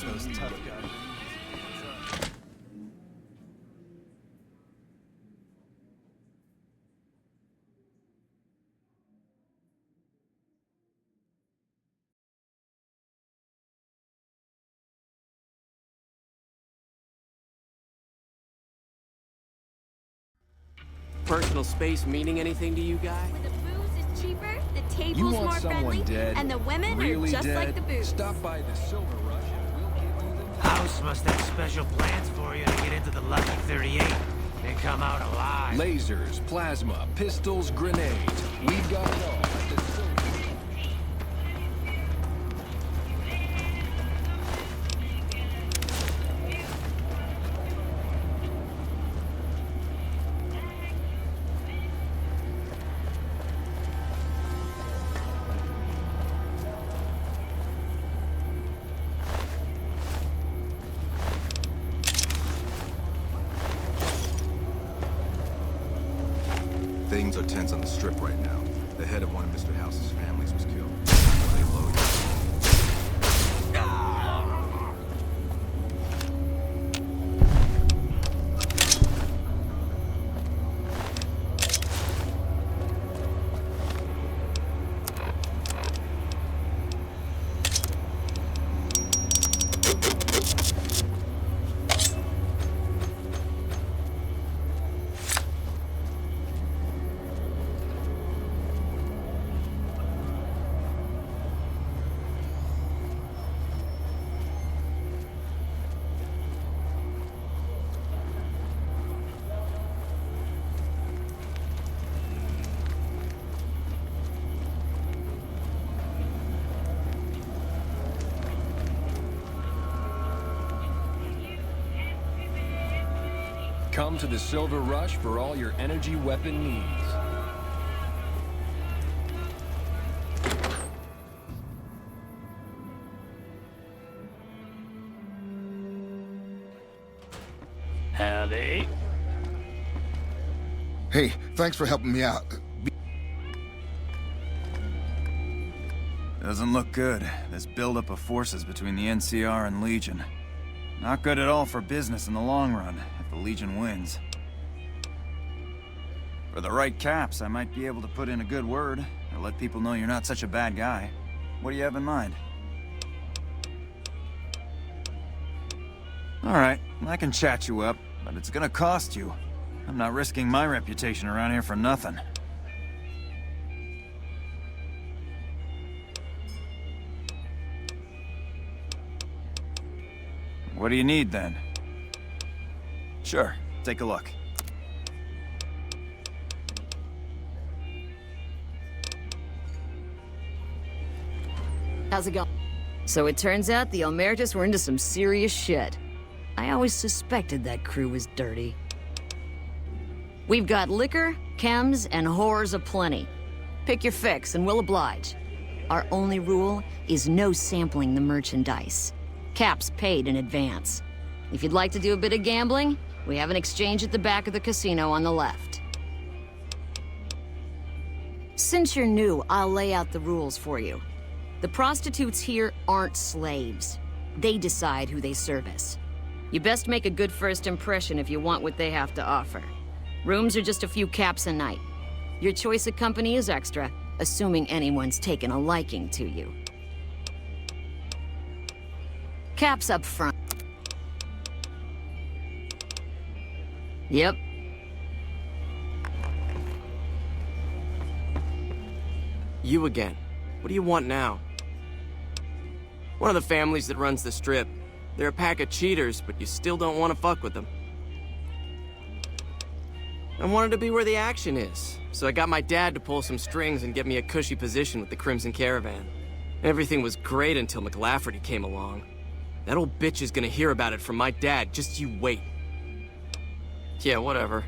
Just those tough guys. Personal space meaning anything to you guys? Where the booze is cheaper, the You table's want more someone friendly, dead, and the women really are just dead? like the booze. Stop by the Silver Rush and we'll give you the... House must have special plans for you to get into the Lucky 38 and come out alive. Lasers, plasma, pistols, grenades. We've got it all at the Silver Rush. Things are tense on the Strip right now. The head of one of Mr. House's families was killed. Lay low, Come to the Silver Rush for all your energy weapon needs. Howdy. Hey, thanks for helping me out. Doesn't look good, this buildup of forces between the NCR and Legion. Not good at all for business in the long run, if the Legion wins. For the right caps, I might be able to put in a good word, or let people know you're not such a bad guy. What do you have in mind? Alright, I can chat you up, but it's gonna cost you. I'm not risking my reputation around here for nothing. What do you need, then? Sure, take a look. How's it going? So it turns out the Emeritus were into some serious shit. I always suspected that crew was dirty. We've got liquor, chems, and whores aplenty. Pick your fix and we'll oblige. Our only rule is no sampling the merchandise. Caps paid in advance. If you'd like to do a bit of gambling, we have an exchange at the back of the casino on the left. Since you're new, I'll lay out the rules for you. The prostitutes here aren't slaves. They decide who they service. You best make a good first impression if you want what they have to offer. Rooms are just a few caps a night. Your choice of company is extra, assuming anyone's taken a liking to you. Caps up front. Yep. You again. What do you want now? One of the families that runs the Strip. They're a pack of cheaters, but you still don't want to fuck with them. I wanted to be where the action is, so I got my dad to pull some strings and get me a cushy position with the Crimson Caravan. Everything was great until McLafferty came along. That old bitch is gonna hear about it from my dad, just you wait. Yeah, whatever.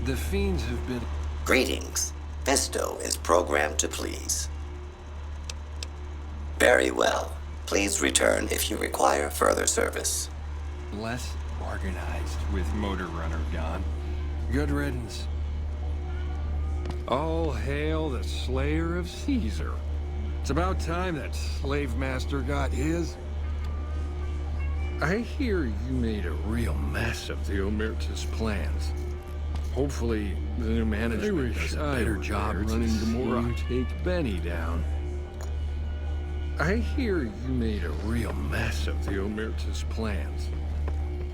The fiends have been... Greetings. Fisto is programmed to please. Very well. Please return if you require further service. less organized with Motor Runner gone. Good riddance. All hail the slayer of Caesar. It's about time that slave master got his. I hear you made a real mess of the Omerta's plans. Hopefully, the new management does a better job running Gamora. Take Benny down. I hear you made a real mess of the Omerta's plans.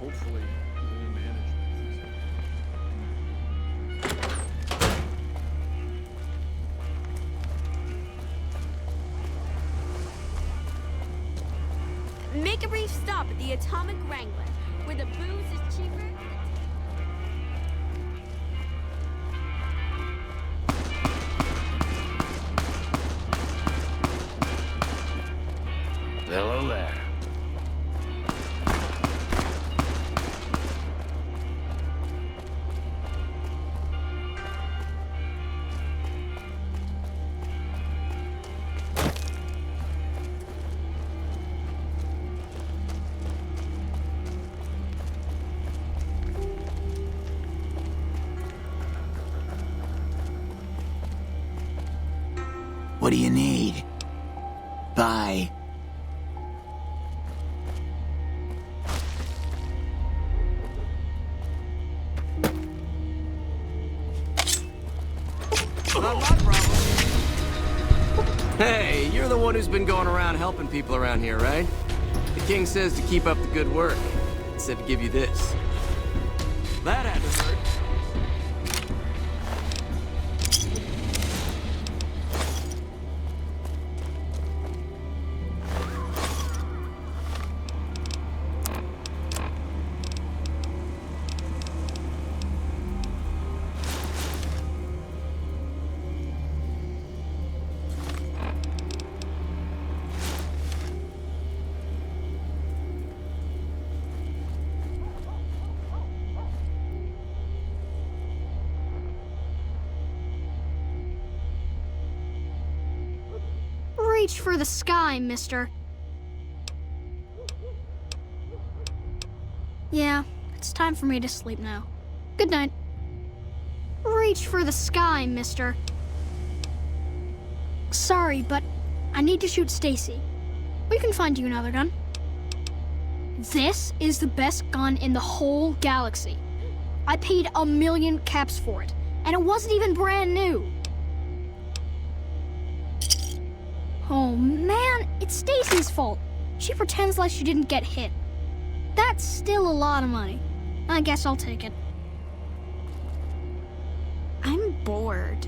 Hopefully, the new management... Make a brief stop at the Atomic Wrangler, where the booze is cheaper. Hello there. What do you need? Bye. Hey, you're the one who's been going around helping people around here, right? The king says to keep up the good work. He said to give you this. That had to hurt. Reach for the sky, mister. Yeah, it's time for me to sleep now. Good night. Reach for the sky, mister. Sorry, but I need to shoot Stacy. We can find you another gun. This is the best gun in the whole galaxy. I paid 1,000,000 caps for it, and it wasn't even brand new. Oh man, it's Stacy's fault. She pretends like she didn't get hit. That's still a lot of money. I guess I'll take it. I'm bored.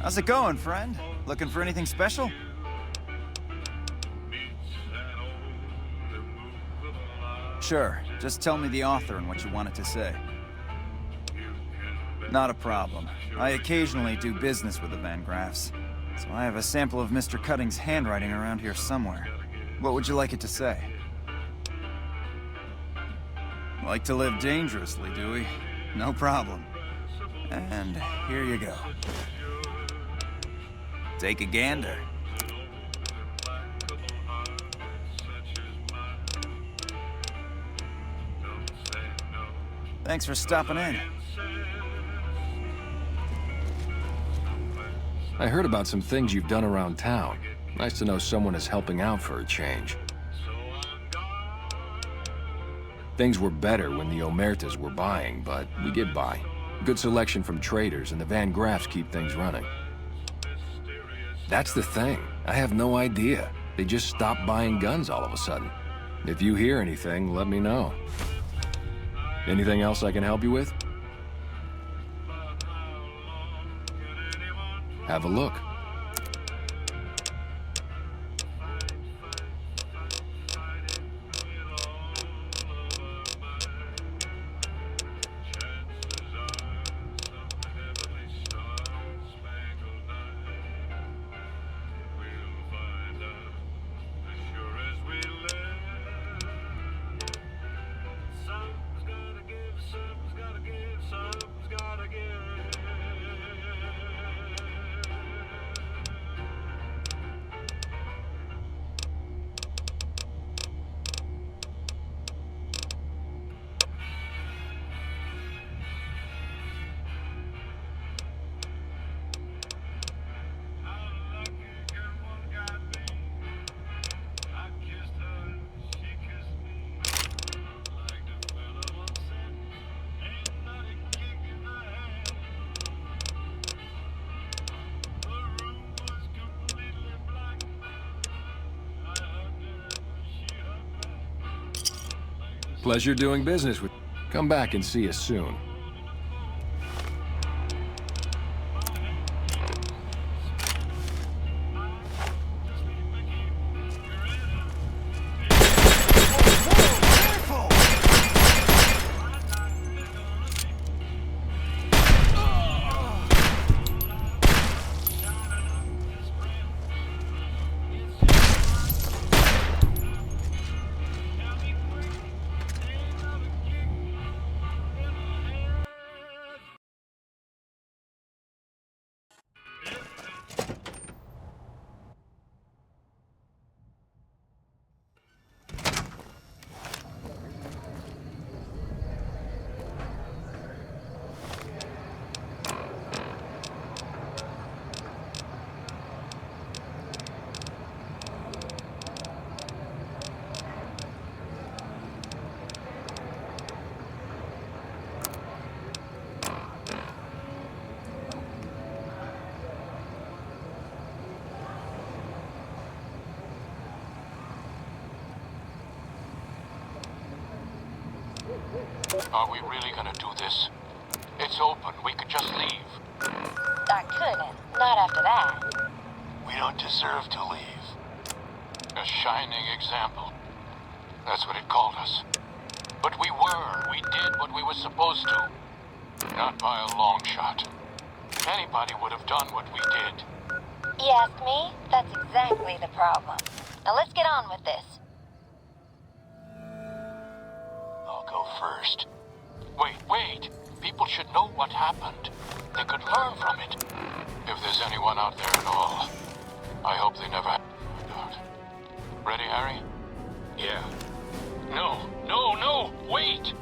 How's it going, friend? Looking for anything special? Sure. Just tell me the author and what you wanted to say. Not a problem. I occasionally do business with the Van Graffs, so I have a sample of Mr. Cutting's handwriting around here somewhere. What would you like it to say? Like to live dangerously, do we? No problem. And here you go. Take a gander. Thanks for stopping in. I heard about some things you've done around town. Nice to know someone is helping out for a change. Things were better when the Omertas were buying, but we get by. Good selection from traders, and the Van Graffs keep things running. That's the thing. I have no idea. They just stopped buying guns all of a sudden. If you hear anything, let me know. Anything else I can help you with? Have a look. Pleasure doing business with you. Come back and see us soon. Are we really gonna do this? It's open. We could just leave. I couldn't. Not after that. We don't deserve to leave. A shining example. That's what it called us. But we were. We did what we were supposed to. Not by a long shot. Anybody would have done what we did. You ask me? That's exactly the problem. Now let's get on with this. I'll go first. Wait. People should know what happened. They could learn from it. If there's anyone out there at all, I hope they never... God. Ready, Harry? Yeah. No, wait!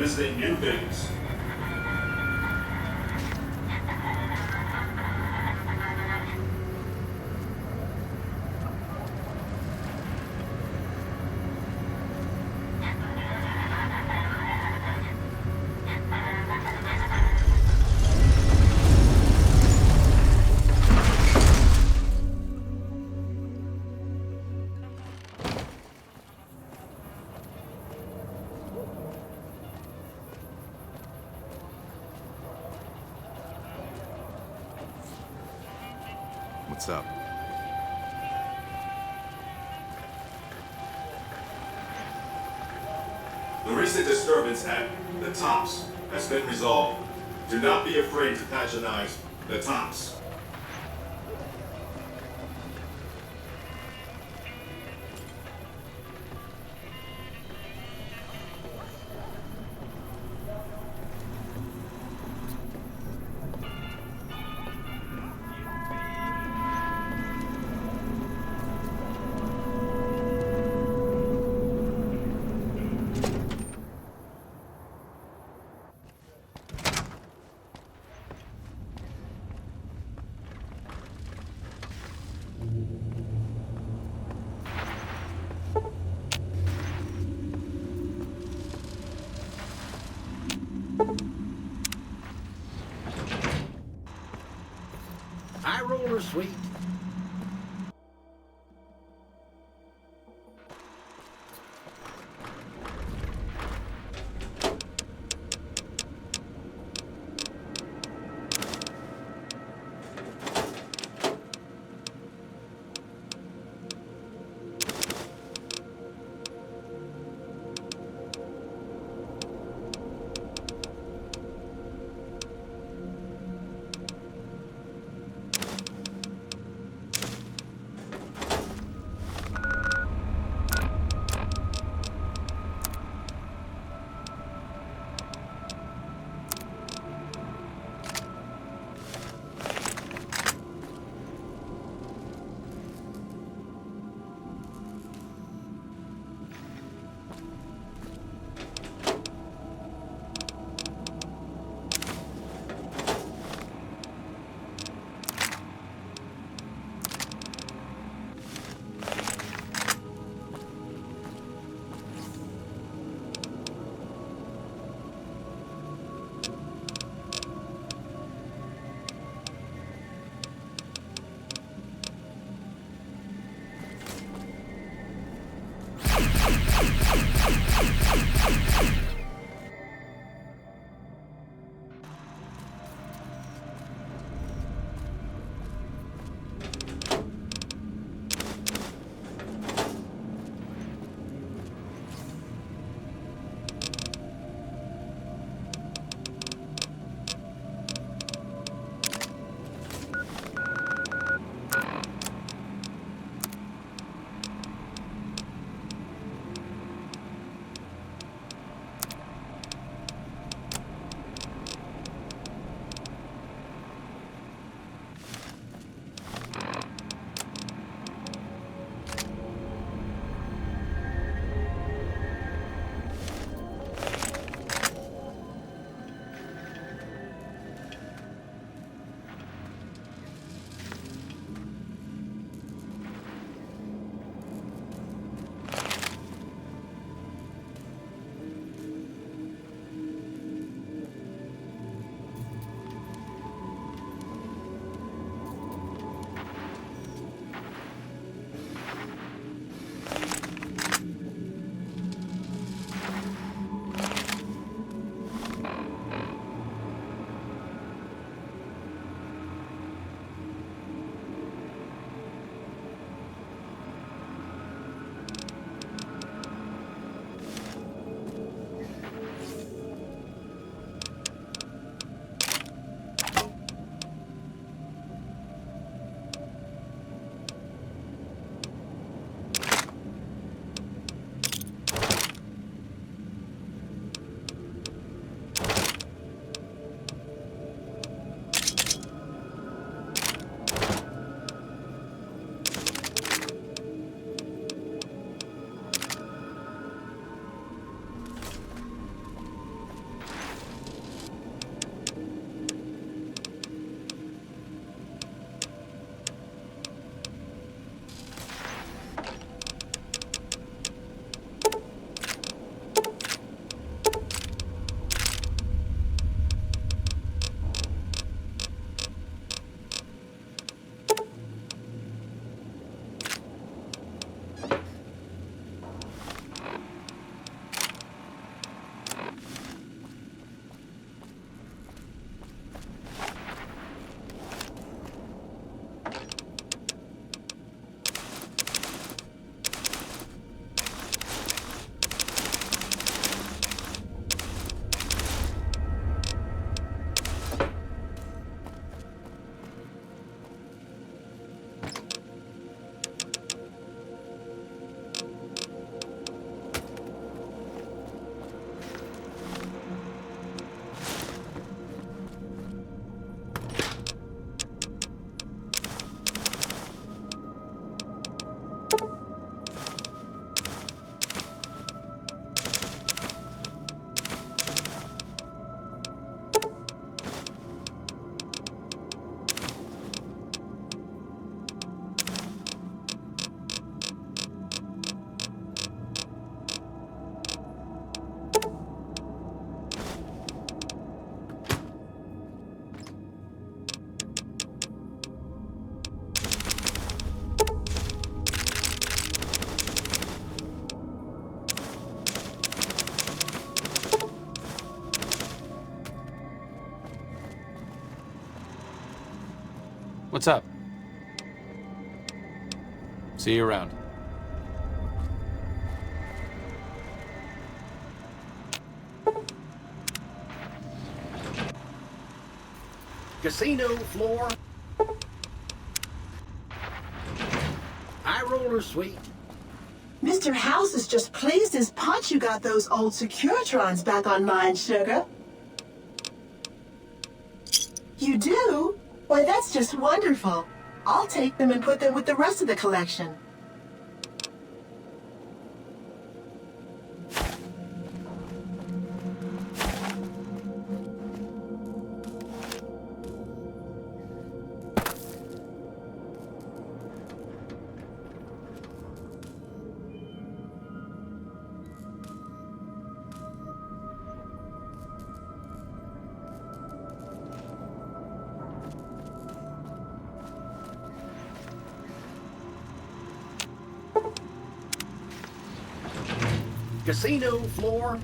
visiting new things. What's up? The recent disturbance at the Tops has been resolved. Do not be afraid to patronize the Tops. High roller, sweet. What's up? See you around. Casino floor. High roller suite. Mr. House is just pleased as punch you got those old Securitrons back online, sugar. You do? Why, that's just wonderful. I'll take them and put them with the rest of the collection. Casino floor.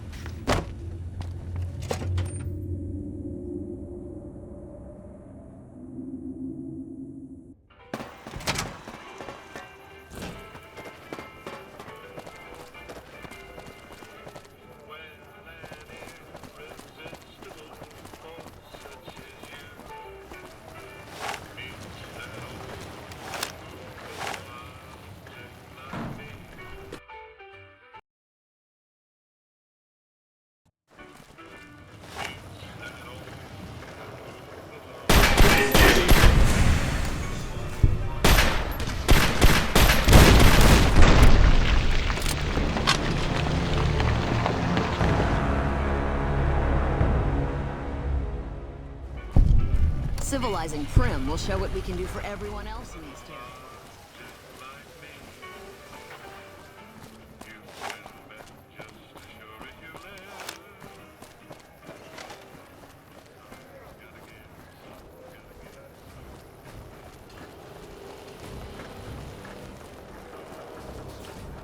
Civilizing Prim will show what we can do for everyone else in these territories.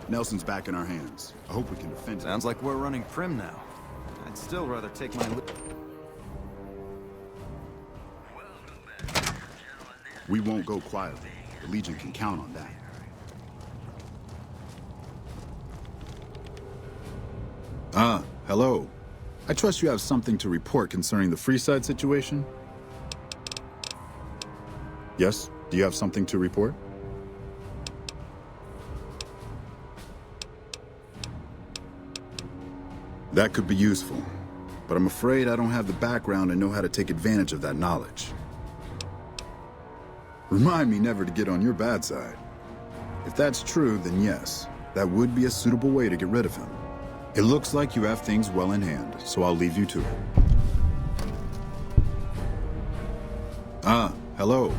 Nelson's back in our hands. I hope we can defend it. Sounds like we're running Prim now. I'd still rather take my... We won't go quietly. The Legion can count on that. Hello. I trust you have something to report concerning the Freeside situation? Yes? Do you have something to report? That could be useful, but I'm afraid I don't have the background and know how to take advantage of that knowledge. Remind me never to get on your bad side. If that's true, then yes, that would be a suitable way to get rid of him. It looks like you have things well in hand, so I'll leave you to it. Hello.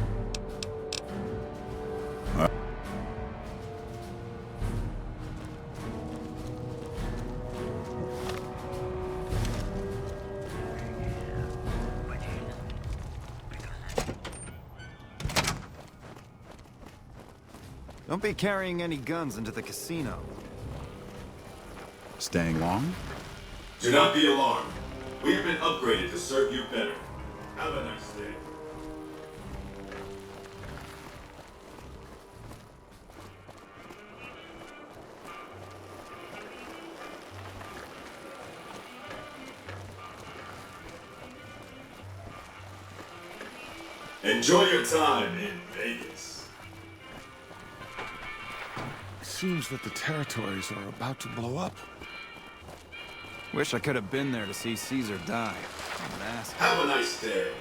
Don't be carrying any guns into the casino. Staying long? Do not be alarmed. We have been upgraded to serve you better. Have a nice day. Enjoy your time in Vegas. Seems that the territories are about to blow up. Wish I could have been there to see Caesar die. I'm an ass. Have a nice day.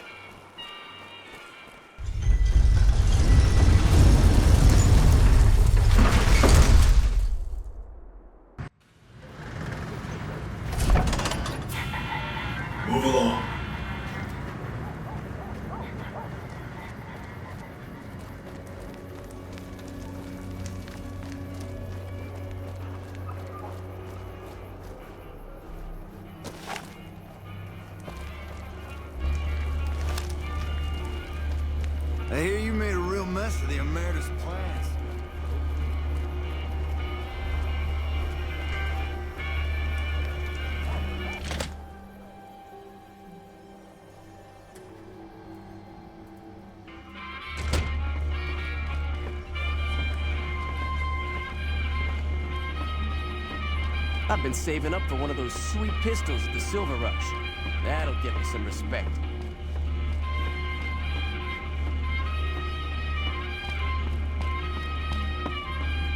Move along. I hear you made a real mess of the Emeritus plans. I've been saving up for one of those sweet pistols at the Silver Rush. That'll get me some respect.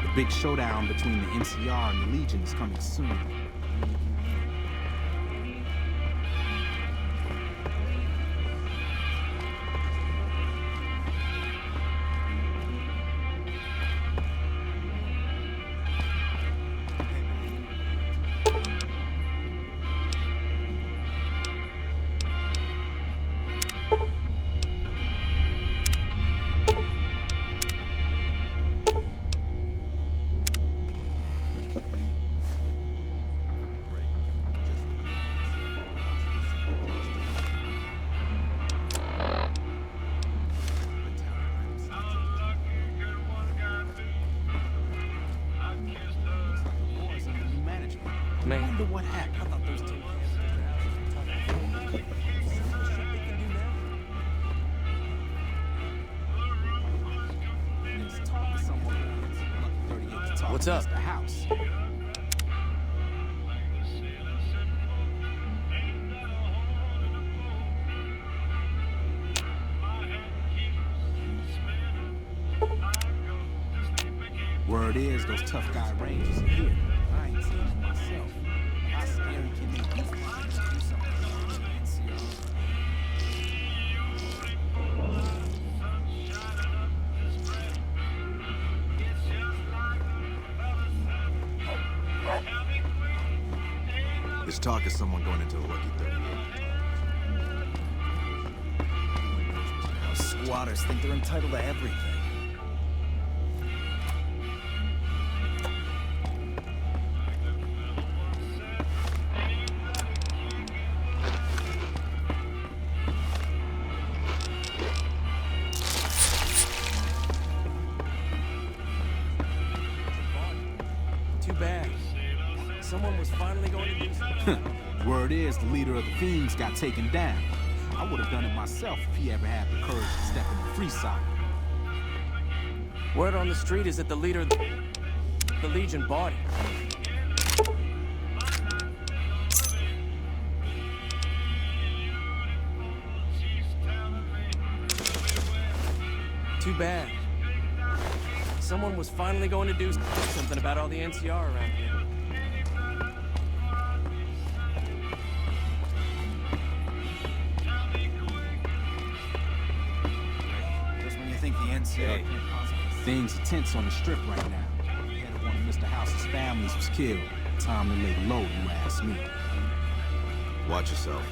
The big showdown between the NCR and the Legion is coming soon. Man. I wonder what happened. I thought those two What's up? The house. Word is, those tough guy rangers are here. I ain't seen them myself. How scary can they be? Do something about the NCR. There's talk of someone going into the Lucky 38. Those squatters think they're entitled to everything. Too bad. Someone was finally going to do something. Word is, the leader of the Fiends got taken down. I would have done it myself if he ever had the courage to step in the free side. Word on the street is that the leader of the Legion bought it. Too bad. Someone was finally going to do something about all the NCR around here. Just when you think the NCR can't possibly... Things are tense on the strip right now. The head of one of Mr. House's families was killed. Time to lay low, you ask me. Watch yourself.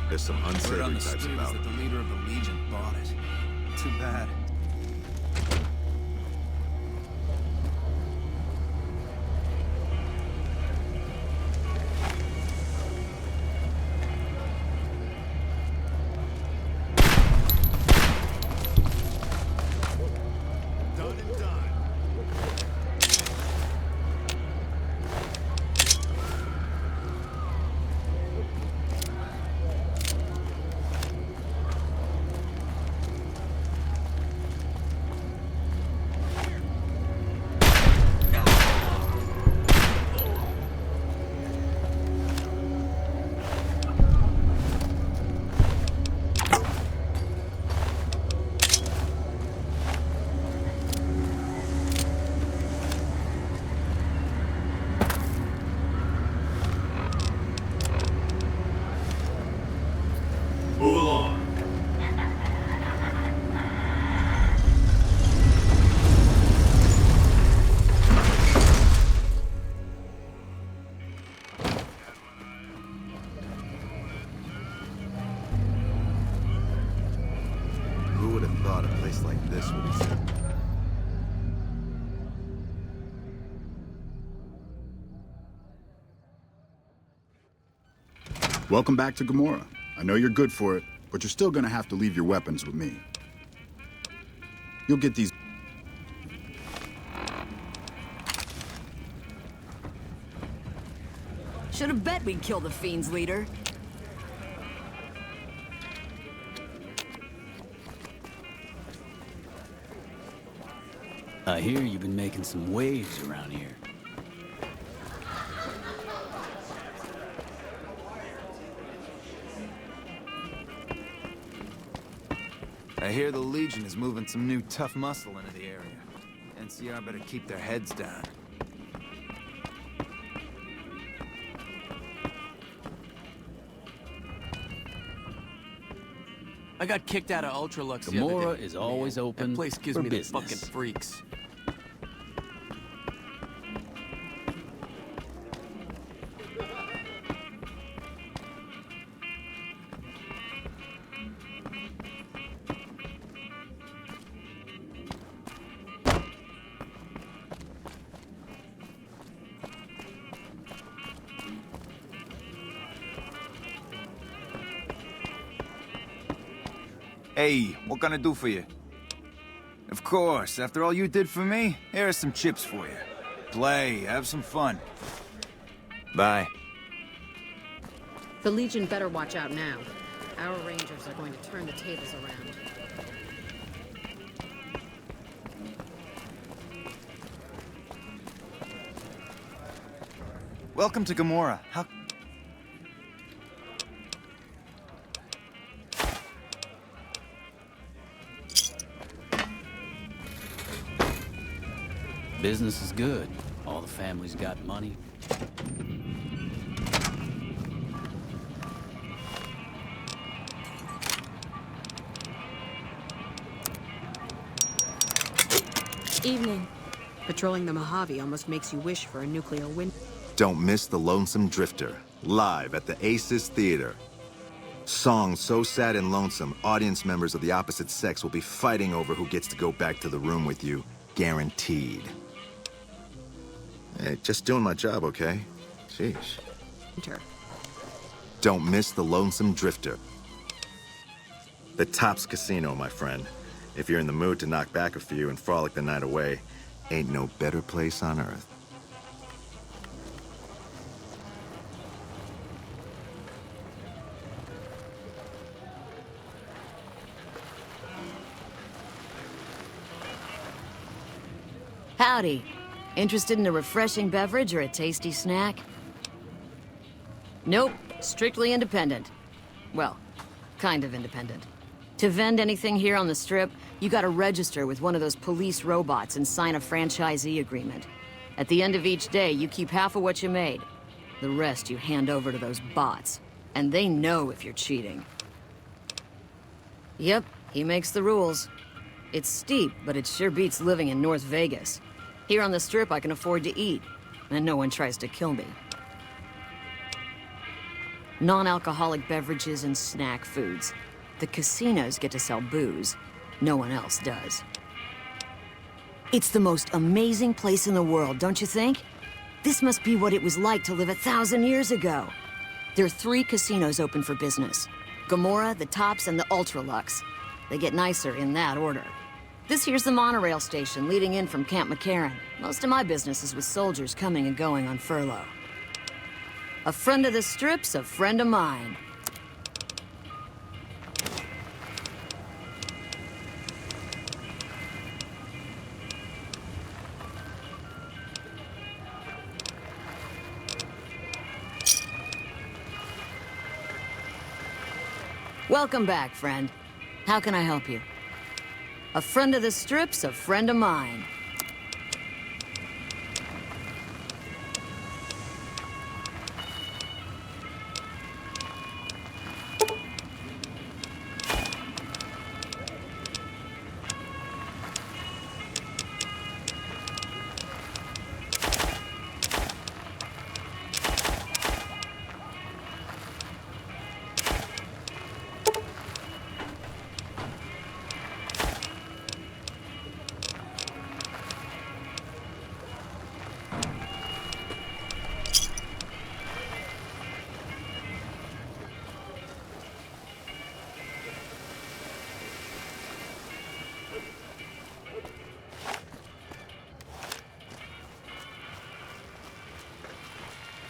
There's some Word on unsavory the types street is about. that the leader of the Legion bought it. Too bad. Move along. Who would have thought a place like this would exist? Welcome back to Gamora. I know you're good for it, but you're still gonna have to leave your weapons with me. You'll get these... Should have bet we'd kill the Fiend's leader. I hear you've been making some waves around here. I hear the Legion is moving some new tough muscle into the area. NCR better keep their heads down. I got kicked out of Ultralux the other Gamora day. is always Man, open That place gives for me business. the fucking freaks. Hey, what can I do for you? Of course, after all you did for me, here are some chips for you. Play, have some fun. Bye. The Legion better watch out now. Our Rangers are going to turn the tables around. Welcome to Gamora. How... Business is good. All the families got money. Evening. Patrolling the Mojave almost makes you wish for a nuclear winter. Don't miss The Lonesome Drifter, live at the Aces Theater. Songs so sad and lonesome, audience members of the opposite sex will be fighting over who gets to go back to the room with you, guaranteed. Hey, just doing my job, okay? Sheesh. Don't miss The Lonesome Drifter. The Tops Casino, my friend. If you're in the mood to knock back a few and frolic the night away, ain't no better place on earth. Howdy. Interested in a refreshing beverage or a tasty snack? Nope, strictly independent. Well, kind of independent. To vend anything here on the Strip, you gotta register with one of those police robots and sign a franchisee agreement. At the end of each day, you keep half of what you made. The rest you hand over to those bots. And they know if you're cheating. Yep, he makes the rules. It's steep, but it sure beats living in North Vegas. Here on the Strip, I can afford to eat, and no one tries to kill me. Non-alcoholic beverages and snack foods. The casinos get to sell booze. No one else does. It's the most amazing place in the world, don't you think? This must be what it was like to live 1,000 years ago. There are 3 casinos open for business. Gamora, the Tops, and the Ultralux. They get nicer in that order. This here's the monorail station leading in from Camp McCarran. Most of my business is with soldiers coming and going on furlough. A friend of the Strip's a friend of mine. Welcome back, friend. How can I help you? A friend of the Strip's a friend of mine.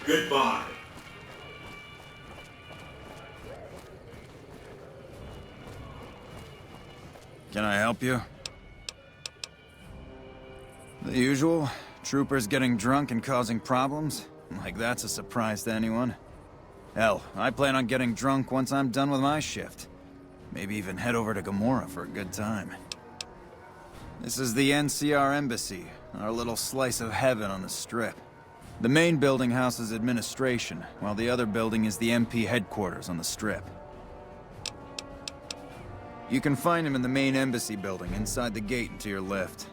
Goodbye. Can I help you? The usual. Troopers getting drunk and causing problems? Like that's a surprise to anyone. Hell, I plan on getting drunk once I'm done with my shift. Maybe even head over to Gamora for a good time. This is the NCR Embassy, our little slice of heaven on the Strip. The main building houses administration, while the other building is the MP headquarters on the Strip. You can find him in the main embassy building, inside the gate and to your left.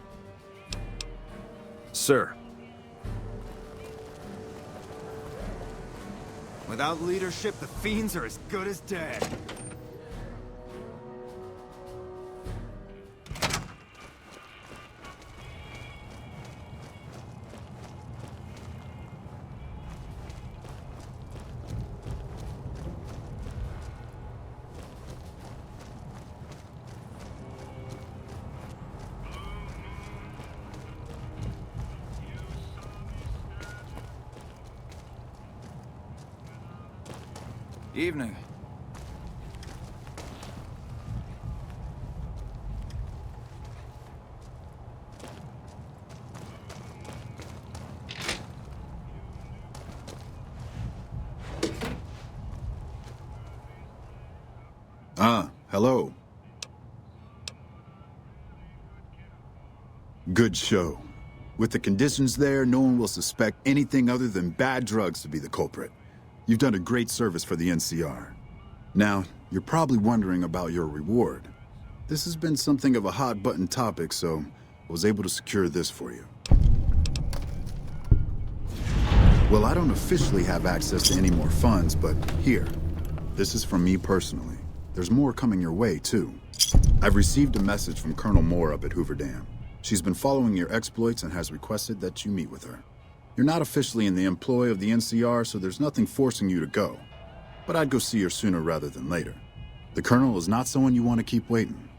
Sir. Without leadership, the Fiends are as good as dead. Evening. Ah, hello. Good show. With the conditions there, no one will suspect anything other than bad drugs to be the culprit. You've done a great service for the NCR. Now, you're probably wondering about your reward. This has been something of a hot-button topic, so I was able to secure this for you. Well, I don't officially have access to any more funds, but here. This is from me personally. There's more coming your way, too. I've received a message from Colonel Moore up at Hoover Dam. She's been following your exploits and has requested that you meet with her. You're not officially in the employ of the NCR, so there's nothing forcing you to go. But I'd go see her sooner rather than later. The Colonel is not someone you want to keep waiting.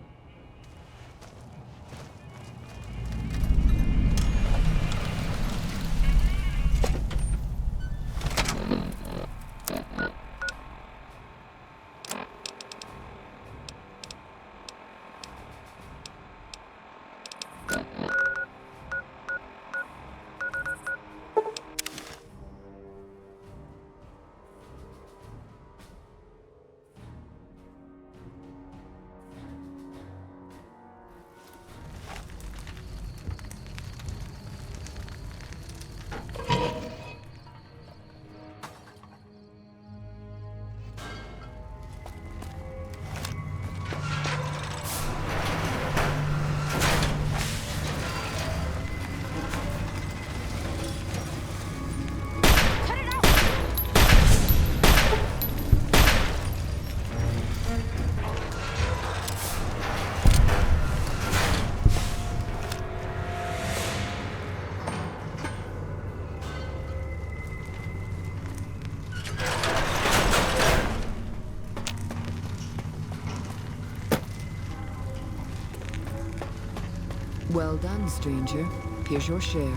Well done, stranger. Here's your share.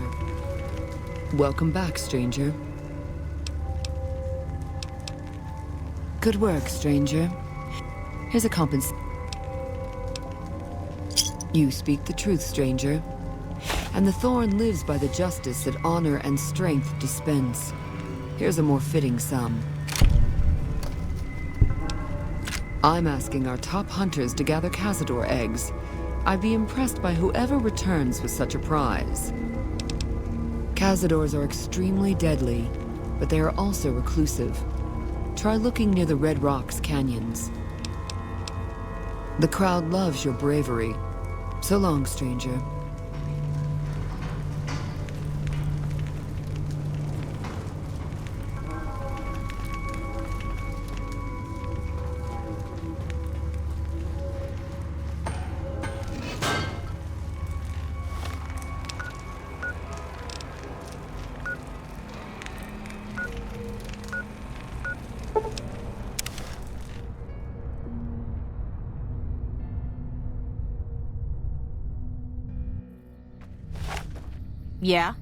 Welcome back, stranger. Good work, stranger. Here's a You speak the truth, stranger. And the thorn lives by the justice that honor and strength dispense. Here's a more fitting sum. I'm asking our top hunters to gather Cazador eggs. I'd be impressed by whoever returns with such a prize. Cazadors are extremely deadly, but they are also reclusive. Try looking near the Red Rocks canyons. The crowd loves your bravery. So long, stranger. Yeah?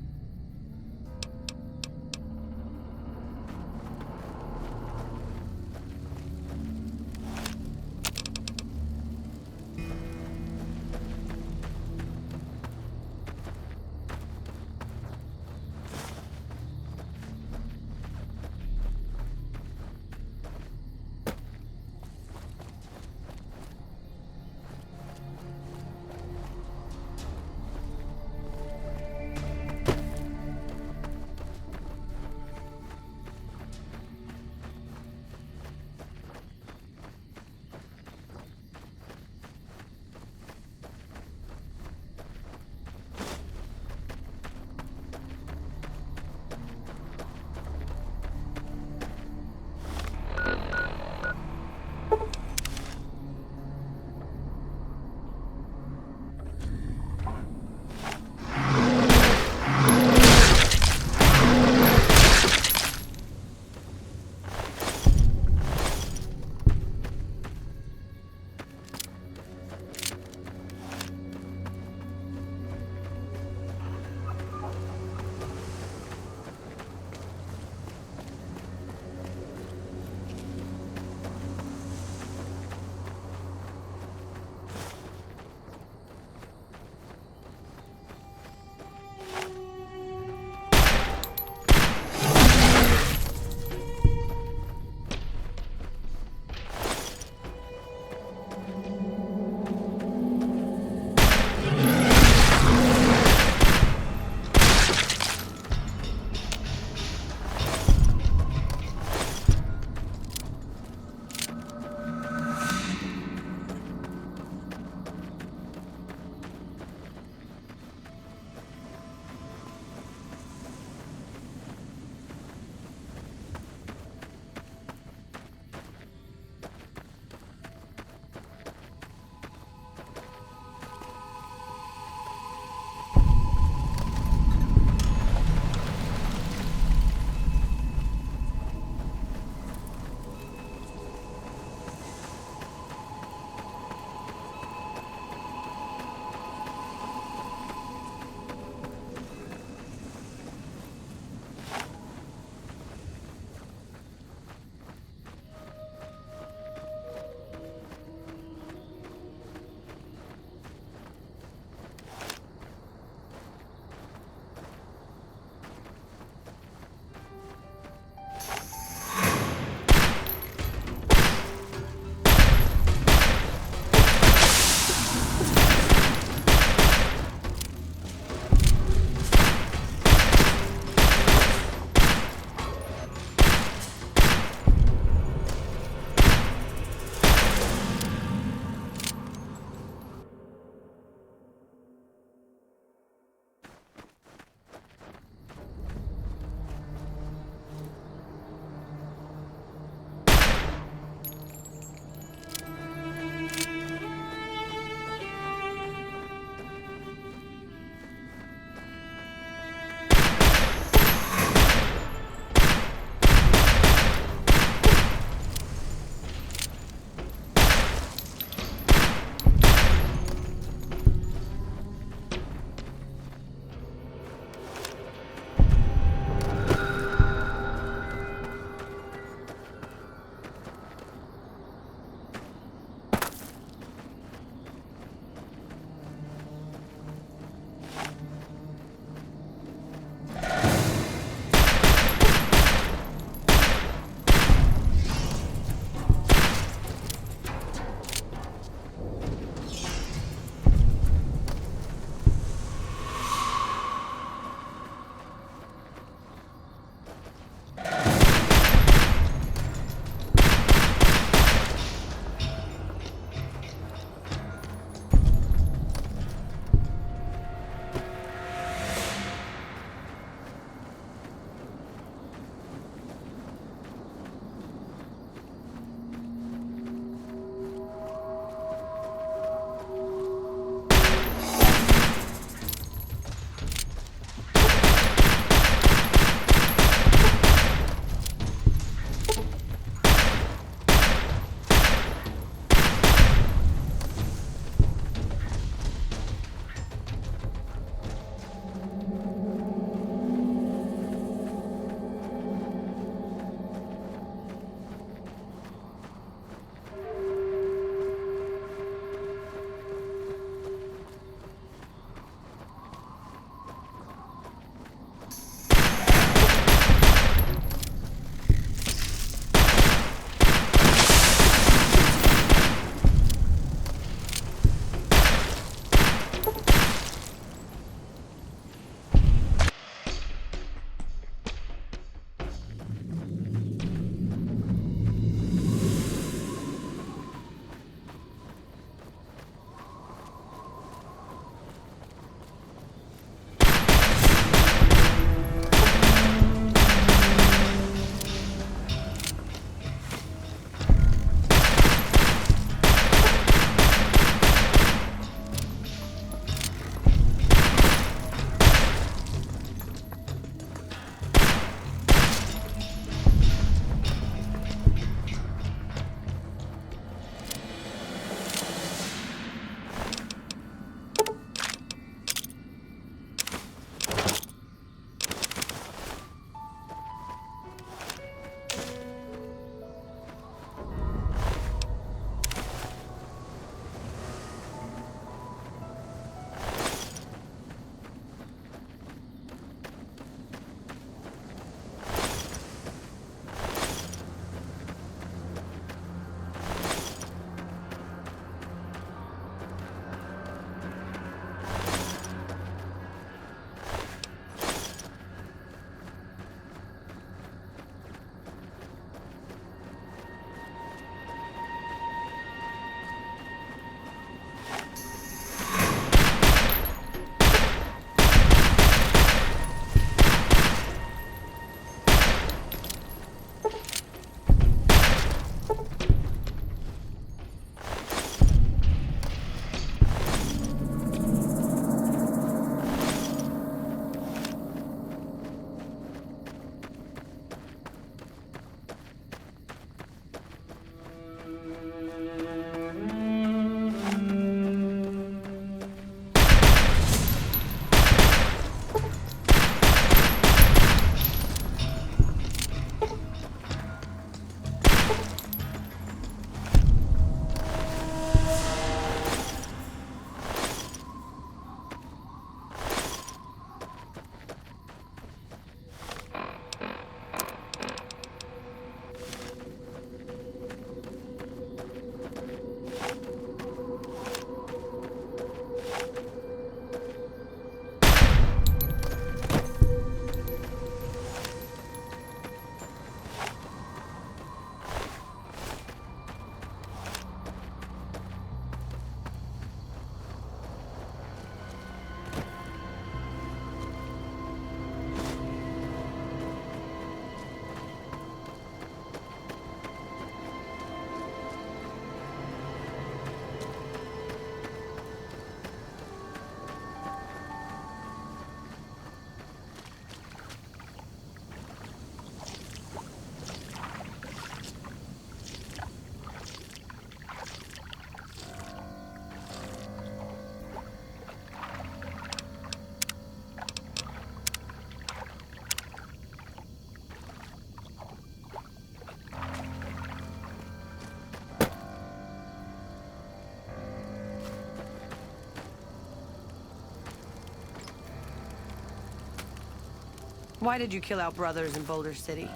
Why did you kill our brothers in Boulder City?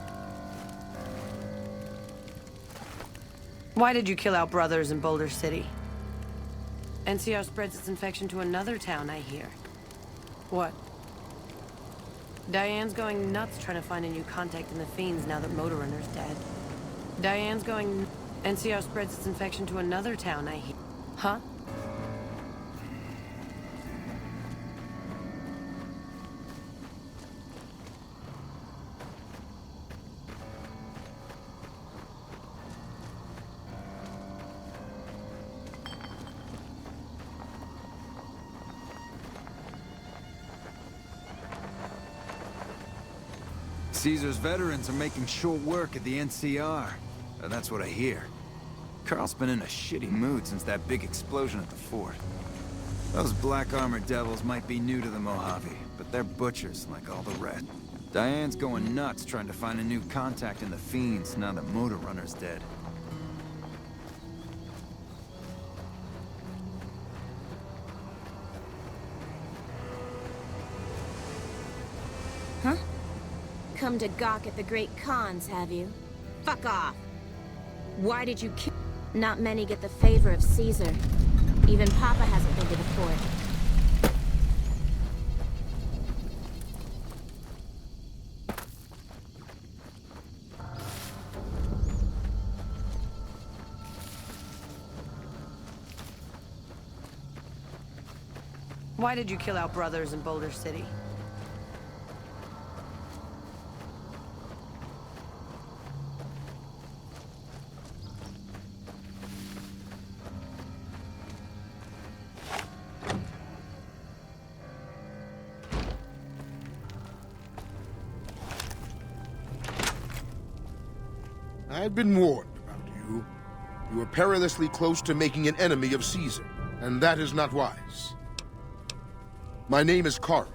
Why did you kill our brothers in Boulder City? NCR spreads its infection to another town, I hear. What? Diane's going nuts trying to find a new contact in the Fiends now that Motor Runner's dead. Diane's going... NCR spreads its infection to another town, I hear. Huh? Caesar's veterans are making short work at the NCR. That's what I hear. Carl's been in a shitty mood since that big explosion at the fort. Those black armored devils might be new to the Mojave, but they're butchers like all the rest. Diane's going nuts trying to find a new contact in the Fiends now that Motor Runner's dead. Huh? Come to gawk at the great Khans, have you? Fuck off! Why did you kill? Not many get the favor of Caesar. Even Papa hasn't been to the fort. Why did you kill our brothers in Boulder City? I had been warned about you. You were perilously close to making an enemy of Caesar, and that is not wise. My name is Carl.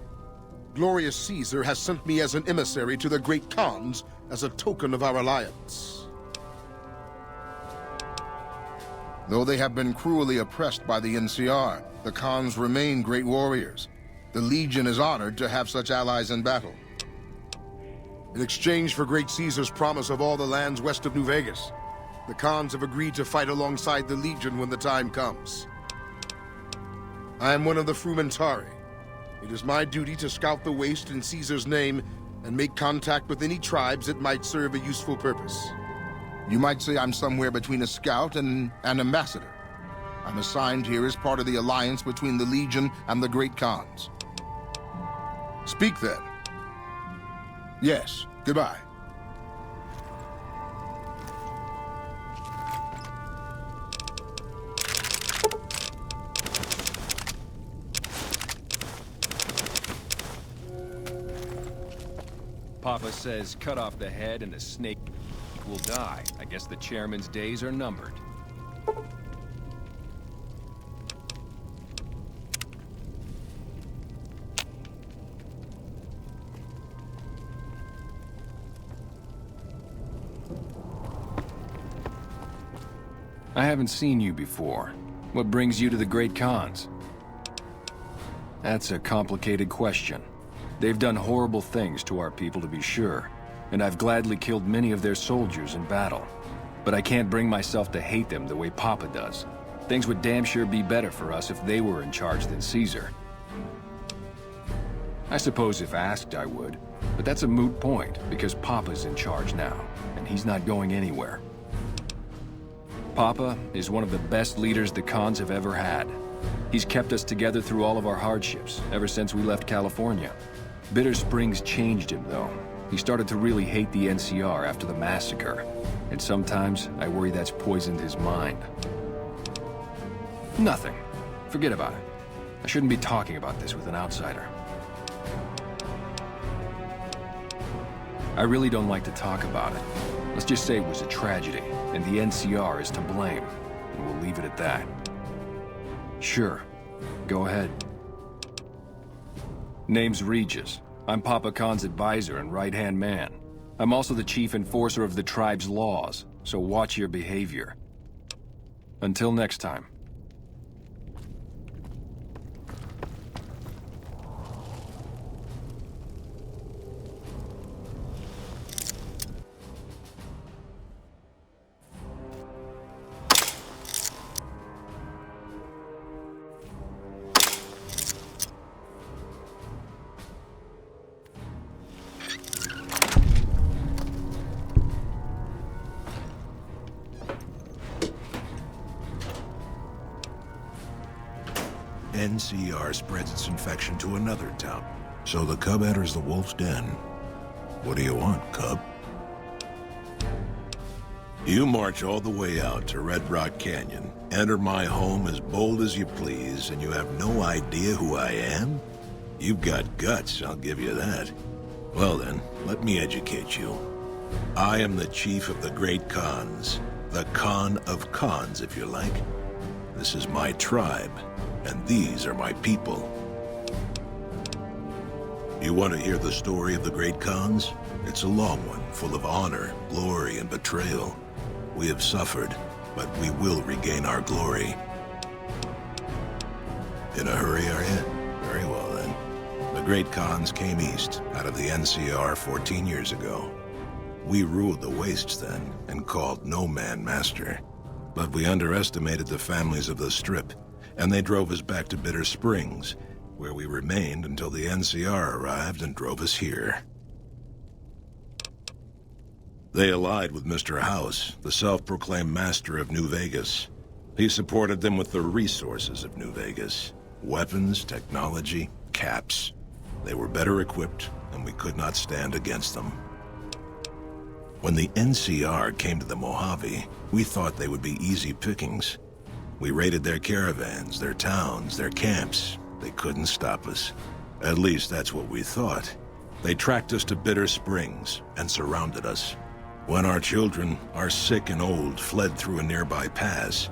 Glorious Caesar has sent me as an emissary to the great Khans as a token of our alliance. Though they have been cruelly oppressed by the NCR, the Khans remain great warriors. The Legion is honored to have such allies in battle. In exchange for Great Caesar's promise of all the lands west of New Vegas, the Khans have agreed to fight alongside the Legion when the time comes. I am one of the Frumentarii. It is my duty to scout the waste in Caesar's name and make contact with any tribes that might serve a useful purpose. You might say I'm somewhere between a scout and an ambassador. I'm assigned here as part of the alliance between the Legion and the Great Khans. Speak then. Yes, goodbye. Papa says cut off the head and the snake will die. I guess the chairman's days are numbered. I haven't seen you before. What brings you to the Great Khans? That's a complicated question. They've done horrible things to our people, to be sure, and I've gladly killed many of their soldiers in battle. But I can't bring myself to hate them the way Papa does. Things would damn sure be better for us if they were in charge than Caesar. I suppose if asked, I would, but that's a moot point, because Papa's in charge now, and he's not going anywhere. Papa is one of the best leaders the Khans have ever had. He's kept us together through all of our hardships, ever since we left California. Bitter Springs changed him, though. He started to really hate the NCR after the massacre, and sometimes I worry that's poisoned his mind. Nothing. Forget about it. I shouldn't be talking about this with an outsider. I really don't like to talk about it. Let's just say it was a tragedy, and the NCR is to blame, and we'll leave it at that. Sure. Go ahead. Name's Regis. I'm Papa Khan's advisor and right-hand man. I'm also the chief enforcer of the tribe's laws, so watch your behavior. Until next time. NCR spreads its infection to another town. So the cub enters the wolf's den. What do you want, cub? You march all the way out to Red Rock Canyon, enter my home as bold as you please, and you have no idea who I am? You've got guts, I'll give you that. Well then, let me educate you. I am the chief of the Great Khans. The Khan of Khans, if you like. This is my tribe, and these are my people. You want to hear the story of the Great Khans? It's a long one, full of honor, glory, and betrayal. We have suffered, but we will regain our glory. In a hurry, are you? Very well, then. The Great Khans came east, out of the NCR 14 years ago. We ruled the wastes then, and called no man master. But we underestimated the families of the Strip, and they drove us back to Bitter Springs, where we remained until the NCR arrived and drove us here. They allied with Mr. House, the self-proclaimed master of New Vegas. He supported them with the resources of New Vegas. Weapons, technology, caps. They were better equipped, and we could not stand against them. When the NCR came to the Mojave, we thought they would be easy pickings. We raided their caravans, their towns, their camps. They couldn't stop us. At least that's what we thought. They tracked us to Bitter Springs and surrounded us. When our children, our sick and old, fled through a nearby pass,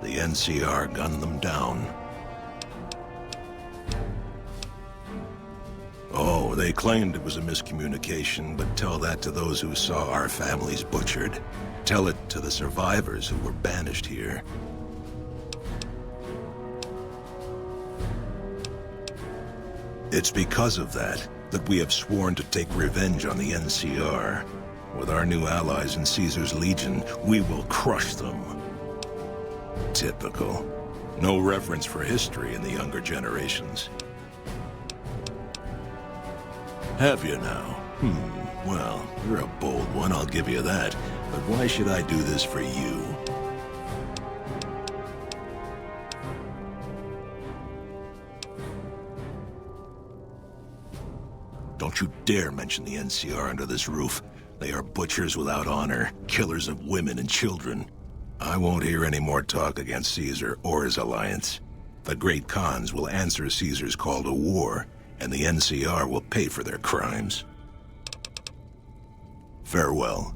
the NCR gunned them down. Oh, they claimed it was a miscommunication, but tell that to those who saw our families butchered. Tell it to the survivors who were banished here. It's because of that we have sworn to take revenge on the NCR. With our new allies in Caesar's Legion, we will crush them. Typical. No reverence for history in the younger generations. Have you now? Well, you're a bold one, I'll give you that. But why should I do this for you? Don't you dare mention the NCR under this roof. They are butchers without honor, killers of women and children. I won't hear any more talk against Caesar or his alliance. The Great Khans will answer Caesar's call to war, and the NCR will pay for their crimes. Farewell.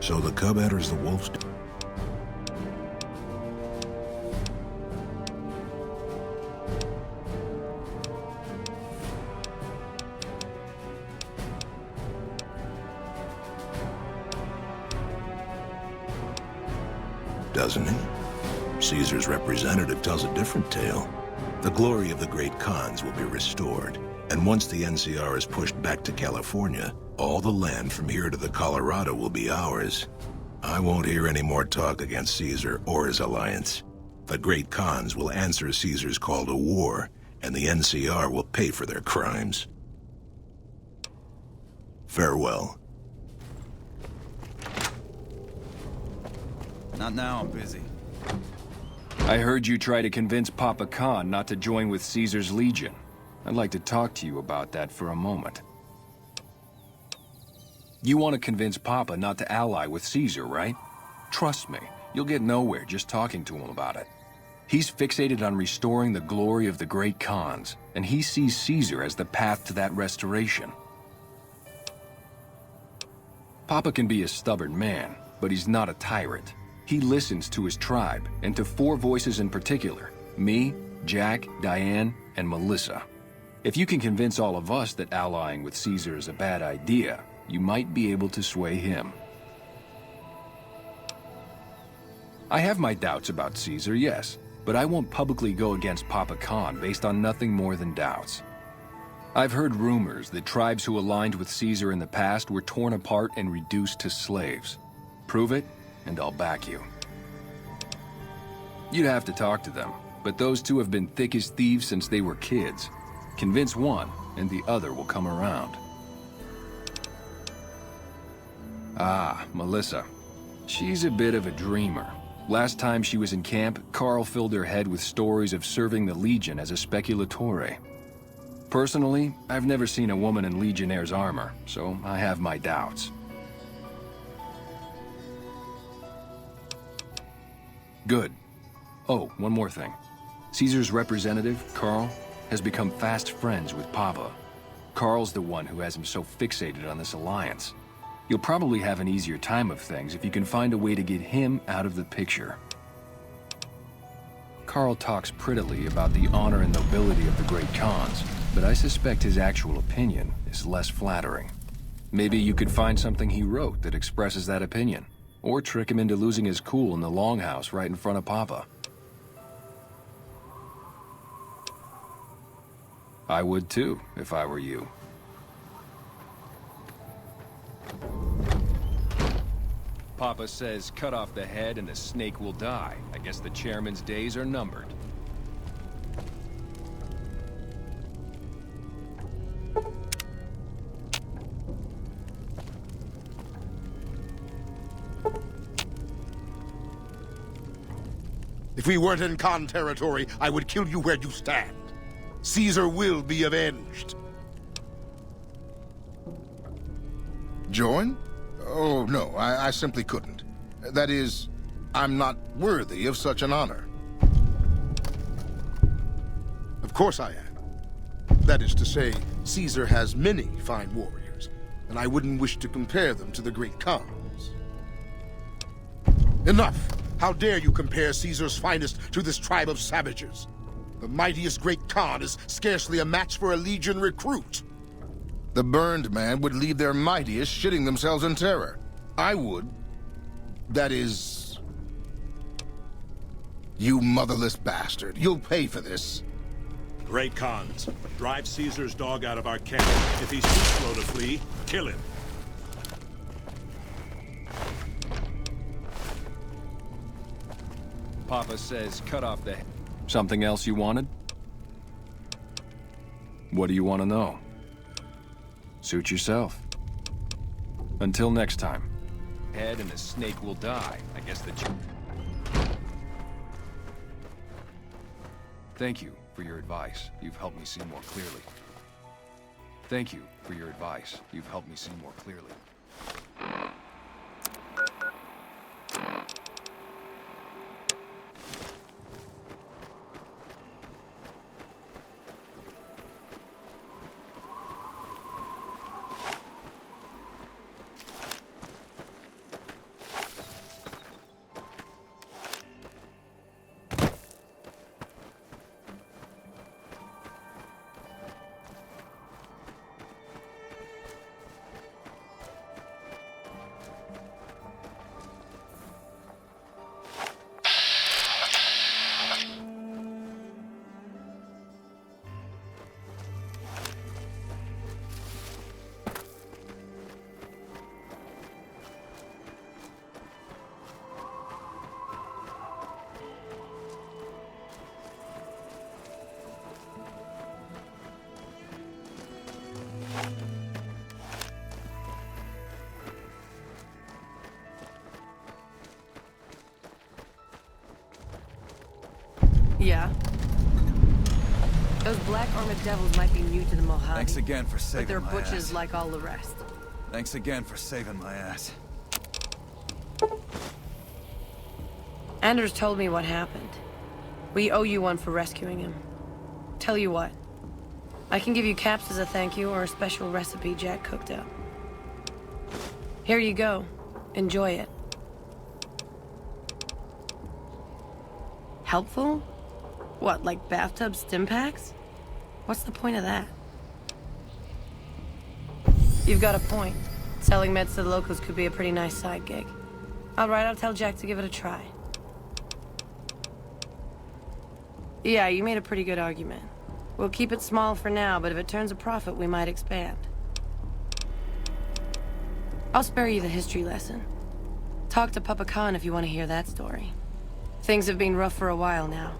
So the cub enters the wolf's den. Doesn't he? Caesar's representative tells a different tale. The glory of the Great Khans will be restored, and once the NCR is pushed back to California, all the land from here to the Colorado will be ours. I won't hear any more talk against Caesar or his alliance. The Great Khans will answer Caesar's call to war, and the NCR will pay for their crimes. Farewell. Not now, I'm busy. I heard you try to convince Papa Khan not to join with Caesar's Legion. I'd like to talk to you about that for a moment. You want to convince Papa not to ally with Caesar, right? Trust me, you'll get nowhere just talking to him about it. He's fixated on restoring the glory of the Great Khans, and he sees Caesar as the path to that restoration. Papa can be a stubborn man, but he's not a tyrant. He listens to his tribe, and to 4 voices in particular: me, Jack, Diane, and Melissa. If you can convince all of us that allying with Caesar is a bad idea, you might be able to sway him. I have my doubts about Caesar, yes, but I won't publicly go against Papa Khan based on nothing more than doubts. I've heard rumors that tribes who aligned with Caesar in the past were torn apart and reduced to slaves. Prove it, and I'll back you. You'd have to talk to them, but those 2 have been thick as thieves since they were kids. Convince one, and the other will come around. Ah, Melissa. She's a bit of a dreamer. Last time she was in camp, Carl filled her head with stories of serving the Legion as a speculatore. Personally, I've never seen a woman in Legionnaire's armor, so I have my doubts. Good. Oh, one more thing. Caesar's representative, Carl, has become fast friends with Papa. Carl's the one who has him so fixated on this alliance. You'll probably have an easier time of things if you can find a way to get him out of the picture. Carl talks prettily about the honor and nobility of the great Khans, but I suspect his actual opinion is less flattering. Maybe you could find something he wrote that expresses that opinion, or trick him into losing his cool in the longhouse right in front of Papa. I would too, if I were you. Papa says cut off the head and the snake will die. I guess the chairman's days are numbered. If we weren't in Khan territory, I would kill you where you stand. Caesar will be avenged. Join? Oh, no, I simply couldn't. That is, I'm not worthy of such an honor. Of course I am. That is to say, Caesar has many fine warriors, and I wouldn't wish to compare them to the great Khans. Enough! How dare you compare Caesar's finest to this tribe of savages? The mightiest great Khan is scarcely a match for a Legion recruit. The burned man would leave their mightiest shitting themselves in terror. I would. That is... You motherless bastard. You'll pay for this. Great Khans, drive Caesar's dog out of our camp. If he's too slow to flee, kill him. Papa says cut off the head. Something else you wanted? What do you want to know? Suit yourself. Until next time. Head and the snake will die. I guess the... Thank you for your advice. You've helped me see more clearly. Thank you for your advice. You've helped me see more clearly. Yeah. Those black armored devils might be new to the Mojave. Thanks again for saving but they're my butches ass. like all the rest. Thanks again for saving my ass. Anders told me what happened. We owe you one for rescuing him. Tell you what. I can give you caps as a thank you or a special recipe Jack cooked up. Here you go. Enjoy it. Helpful? What, like bathtub stim packs? What's the point of that? You've got a point. Selling meds to the locals could be a pretty nice side gig. Alright, I'll tell Jack to give it a try. Yeah, you made a pretty good argument. We'll keep it small for now, but if it turns a profit, we might expand. I'll spare you the history lesson. Talk to Papa Khan if you want to hear that story. Things have been rough for a while now.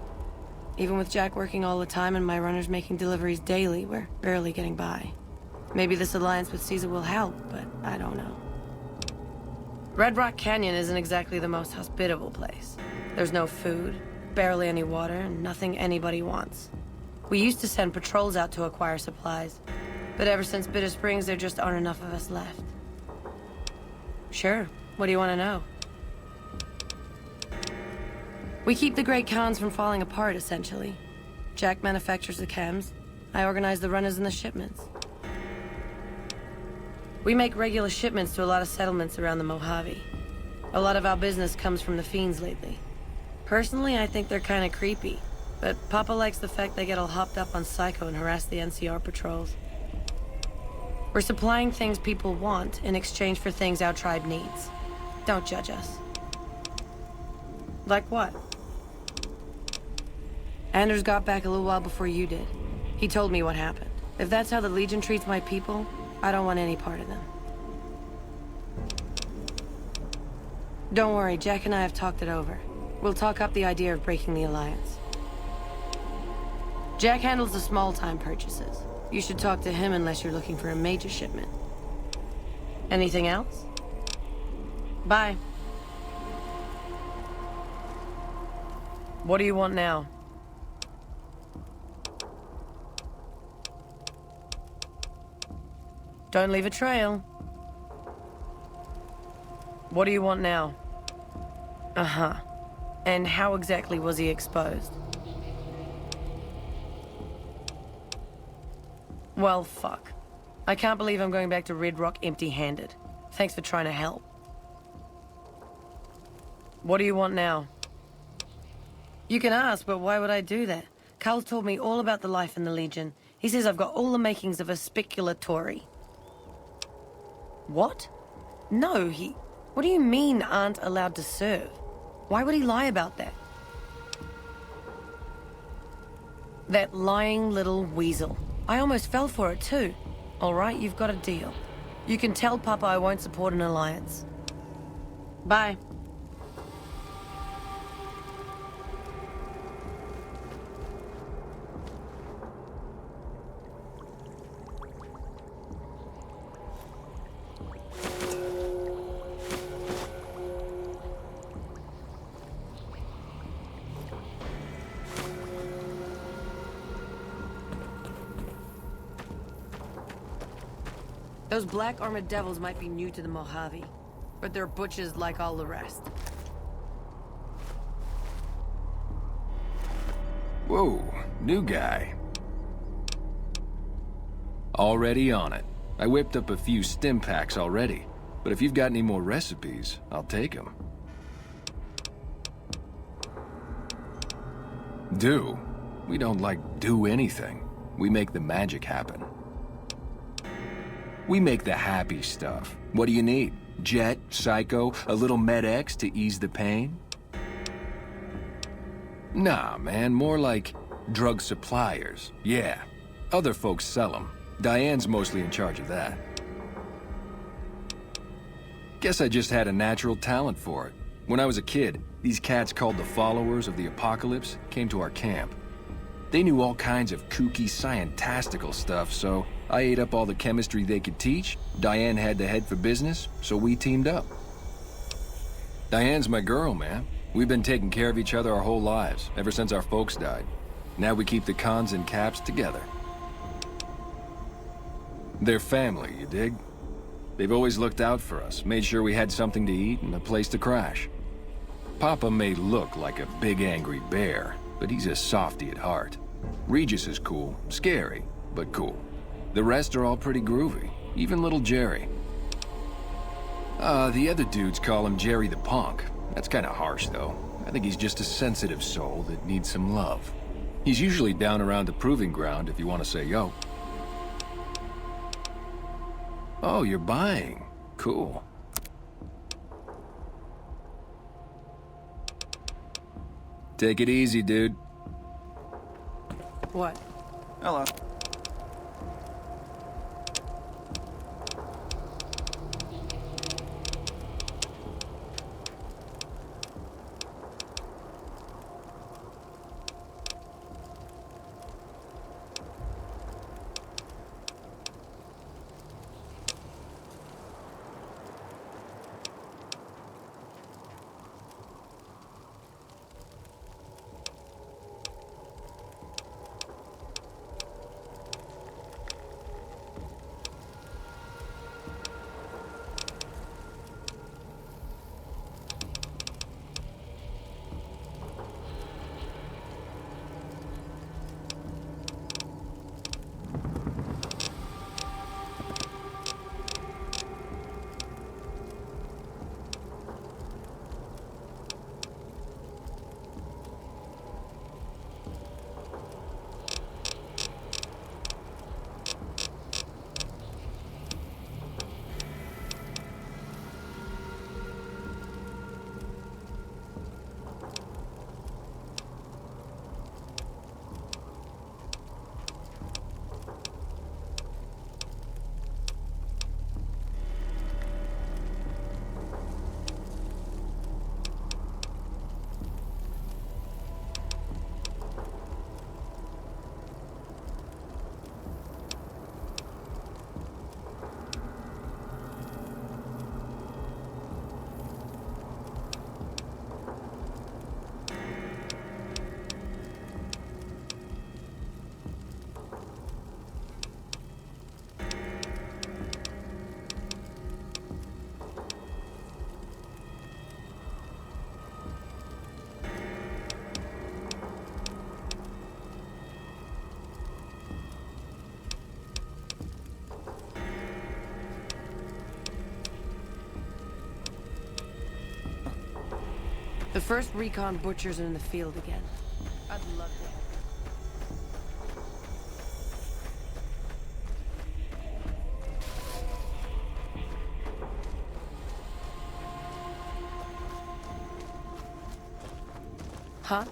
Even with Jack working all the time and my runners making deliveries daily, we're barely getting by. Maybe this alliance with Caesar will help, but I don't know. Red Rock Canyon isn't exactly the most hospitable place. There's no food, barely any water, and nothing anybody wants. We used to send patrols out to acquire supplies, but ever since Bitter Springs, there just aren't enough of us left. Sure, what do you want to know? We keep the Great Khans from falling apart, essentially. Jack manufactures the chems, I organize the runners and the shipments. We make regular shipments to a lot of settlements around the Mojave. A lot of our business comes from the Fiends lately. Personally, I think they're kinda creepy, but Papa likes the fact they get all hopped up on Psycho and harass the NCR patrols. We're supplying things people want in exchange for things our tribe needs. Don't judge us. Like what? Anders got back a little while before you did. He told me what happened. If that's how the Legion treats my people, I don't want any part of them. Don't worry, Jack and I have talked it over. We'll talk up the idea of breaking the alliance. Jack handles the small-time purchases. You should talk to him unless you're looking for a major shipment. Anything else? Bye. What do you want now? Don't leave a trail. What do you want now? Uh-huh. And how exactly was he exposed? Well, fuck. I can't believe I'm going back to Red Rock empty-handed. Thanks for trying to help. What do you want now? You can ask, but why would I do that? Carl told me all about the life in the Legion. He says I've got all the makings of a speculatory. What? No, What do you mean aren't allowed to serve? Why would he lie about that? That lying little weasel. I almost fell for it too. All right, you've got a deal. You can tell Papa I won't support an alliance. Bye. Those black armored devils might be new to the Mojave, but they're butchers like all the rest. Whoa, new guy. Already on it. I whipped up a few stim packs already, but if you've got any more recipes, I'll take them. Do? We don't, do anything. We make the magic happen. We make the happy stuff. What do you need? Jet, Psycho, a little Med-X to ease the pain? Nah, man, more like drug suppliers. Yeah, other folks sell them. Diane's mostly in charge of that. Guess I just had a natural talent for it. When I was a kid, these cats called the Followers of the Apocalypse came to our camp. They knew all kinds of kooky, scientistical stuff, so I ate up all the chemistry they could teach. Diane had the head for business, so we teamed up. Diane's my girl, man. We've been taking care of each other our whole lives, ever since our folks died. Now we keep the Khans and Caps together. They're family, you dig? They've always looked out for us, made sure we had something to eat and a place to crash. Papa may look like a big angry bear, but he's a softy at heart. Regis is cool, scary, but cool. The rest are all pretty groovy, even little Jerry. The other dudes call him Jerry the Punk. That's kinda harsh, though. I think he's just a sensitive soul that needs some love. He's usually down around the proving ground if you want to say yo. Oh, you're buying. Cool. Take it easy, dude. What? Hello. The first recon butchers are in the field again. I'd love to. Huh?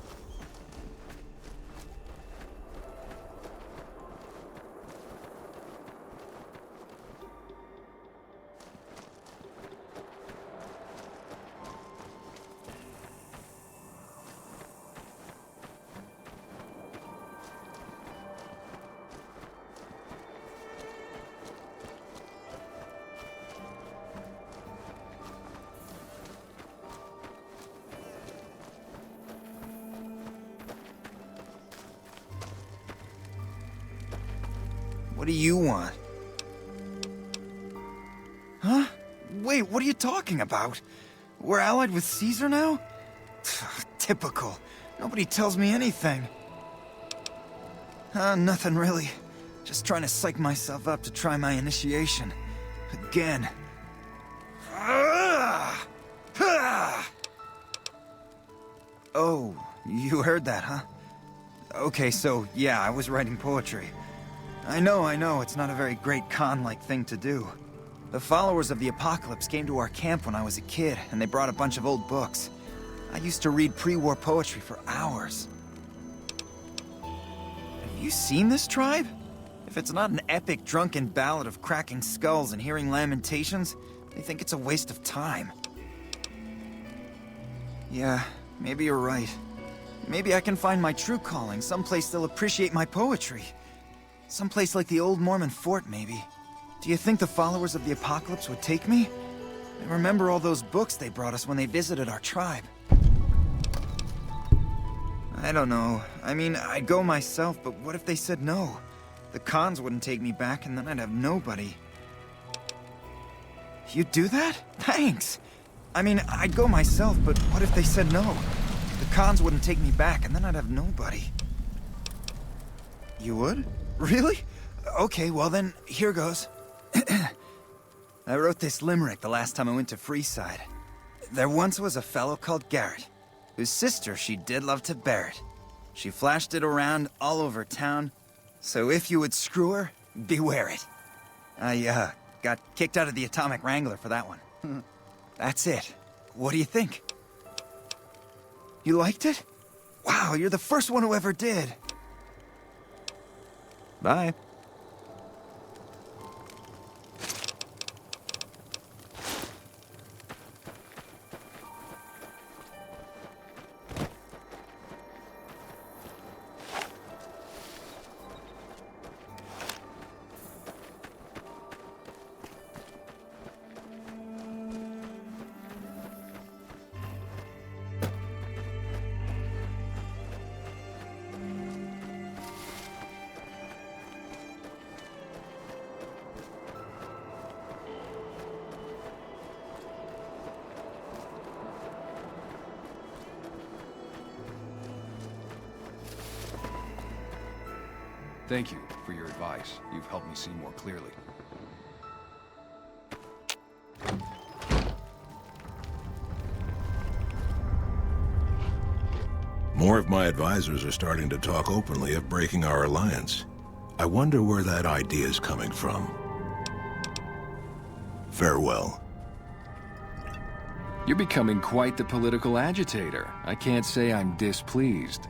What do you want? Huh? Wait, what are you talking about? We're allied with Caesar now? Typical. Nobody tells me anything. Nothing really. Just trying to psych myself up to try my initiation. Again. Oh, you heard that, huh? Okay, so, yeah, I was writing poetry. I know, it's not a very great con-like thing to do. The followers of the Apocalypse came to our camp when I was a kid, and they brought a bunch of old books. I used to read pre-war poetry for hours. Have you seen this tribe? If it's not an epic drunken ballad of cracking skulls and hearing lamentations, they think it's a waste of time. Yeah, maybe you're right. Maybe I can find my true calling, someplace they'll appreciate my poetry. Someplace like the old Mormon fort, maybe. Do you think the followers of the Apocalypse would take me? I remember all those books they brought us when they visited our tribe. I don't know. I mean, I'd go myself, but what if they said no? The cons wouldn't take me back, and then I'd have nobody. You'd do that? Thanks! I mean, I'd go myself, but what if they said no? The cons wouldn't take me back, and then I'd have nobody. You would? Really? Okay, well then, here goes. I wrote this limerick the last time I went to Freeside. There once was a fellow called Garrett, whose sister she did love to bear it. She flashed it around all over town, so if you would screw her, beware it. I, got kicked out of the Atomic Wrangler for that one. That's it. What do you think? You liked it? Wow, you're the first one who ever did. Bye. Thank you for your advice. You've helped me see more clearly. More of my advisors are starting to talk openly of breaking our alliance. I wonder where that idea is coming from. Farewell. You're becoming quite the political agitator. I can't say I'm displeased.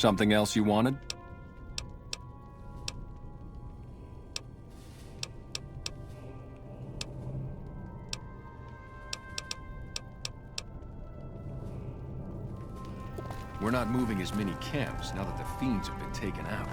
Something else you wanted? We're not moving as many camps now that the fiends have been taken out.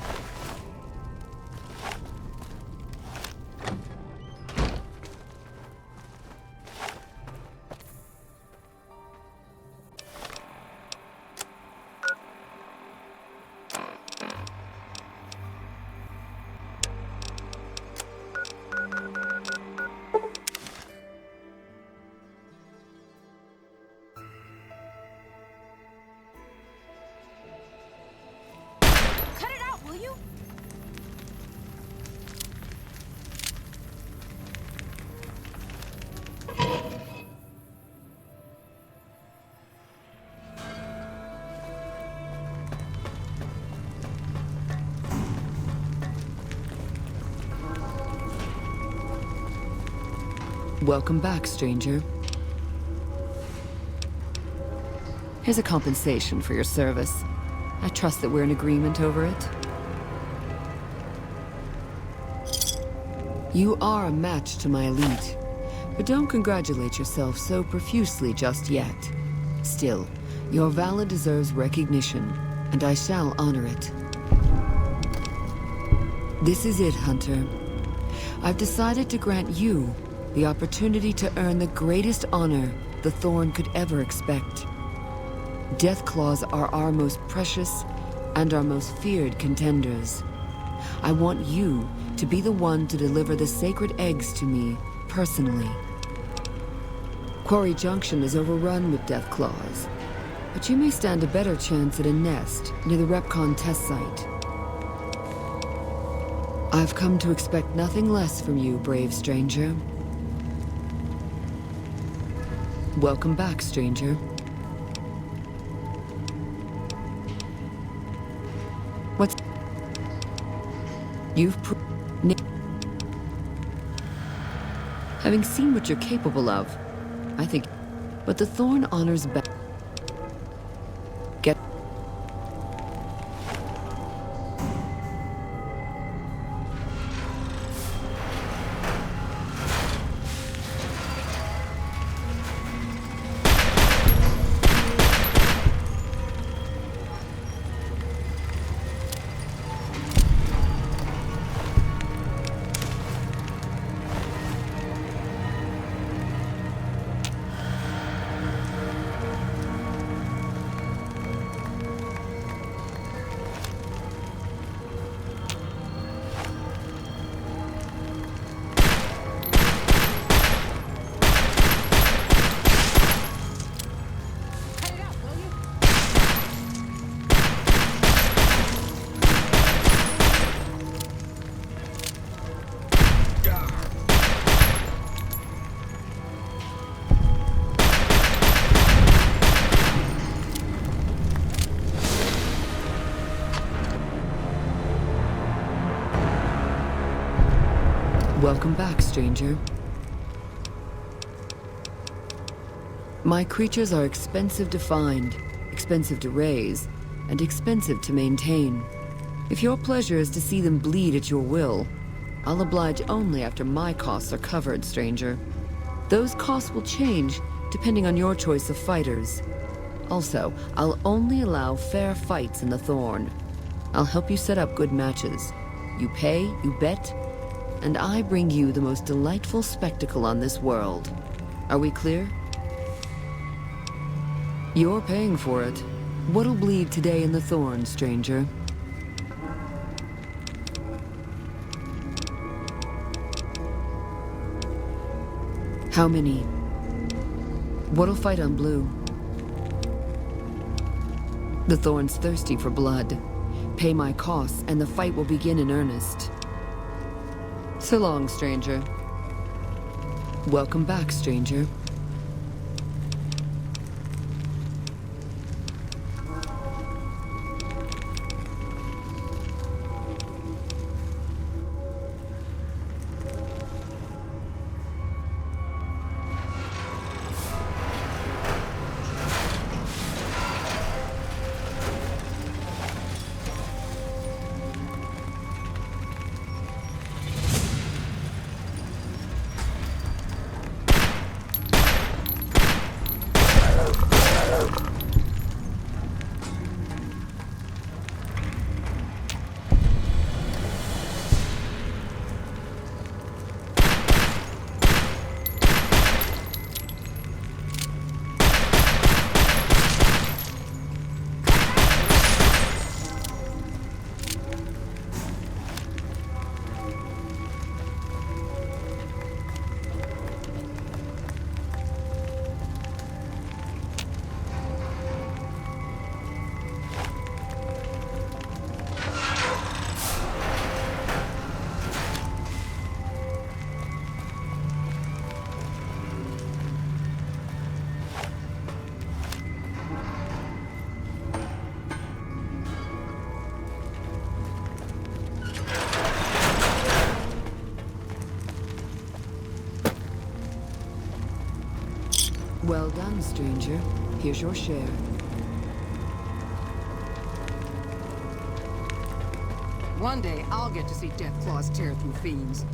Welcome back, stranger. Here's a compensation for your service. I trust that we're in agreement over it. You are a match to my elite, but don't congratulate yourself so profusely just yet. Still, your valor deserves recognition, and I shall honor it. This is it, Hunter. I've decided to grant you the opportunity to earn the greatest honor the Thorn could ever expect. Deathclaws are our most precious and our most feared contenders. I want you to be the one to deliver the sacred eggs to me, personally. Quarry Junction is overrun with Deathclaws, but you may stand a better chance at a nest near the Repcon test site. I've come to expect nothing less from you, brave stranger. Welcome back, stranger. What's... You've having seen what you're capable of, I think... But the Thorn honors back. Get... Welcome back, stranger. My creatures are expensive to find, expensive to raise, and expensive to maintain. If your pleasure is to see them bleed at your will, I'll oblige only after my costs are covered, stranger. Those costs will change depending on your choice of fighters. Also, I'll only allow fair fights in the Thorn. I'll help you set up good matches. You pay, you bet, and I bring you the most delightful spectacle on this world. Are we clear? You're paying for it. What'll bleed today in the Thorn, stranger? How many? What'll fight on blue? The Thorn's thirsty for blood. Pay my costs, and the fight will begin in earnest. So long, stranger. Welcome back, stranger. Well done, stranger. Here's your share. One day, I'll get to see Deathclaws tear through fiends.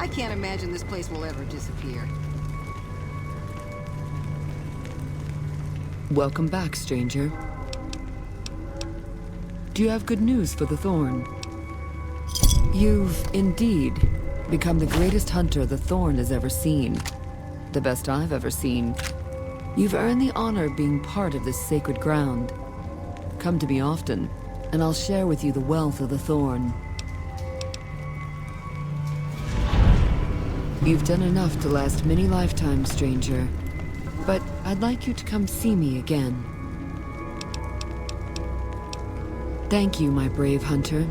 can't imagine this place will ever disappear. Welcome back, stranger. Do you have good news for the Thorn? You've, indeed, become the greatest hunter the Thorn has ever seen. The best I've ever seen. You've earned the honor of being part of this sacred ground. Come to me often, and I'll share with you the wealth of the Thorn. You've done enough to last many lifetimes, stranger. But I'd like you to come see me again. Thank you, my brave hunter.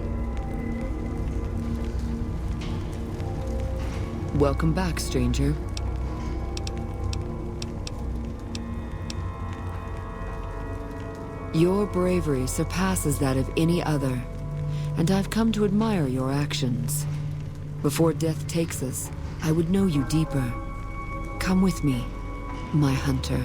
Welcome back, stranger. Your bravery surpasses that of any other, and I've come to admire your actions. Before death takes us, I would know you deeper. Come with me, my hunter.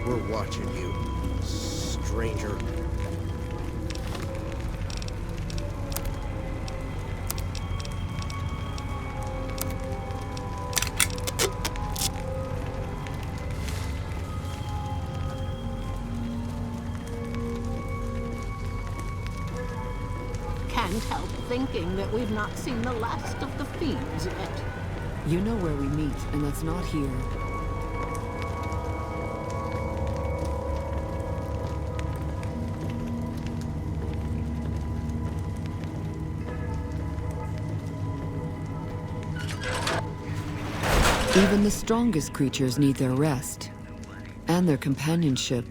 We're watching you, stranger. Can't help thinking that we've not seen the last of the fiends yet. You know where we meet, and that's not here. Even the strongest creatures need their rest. And their companionship.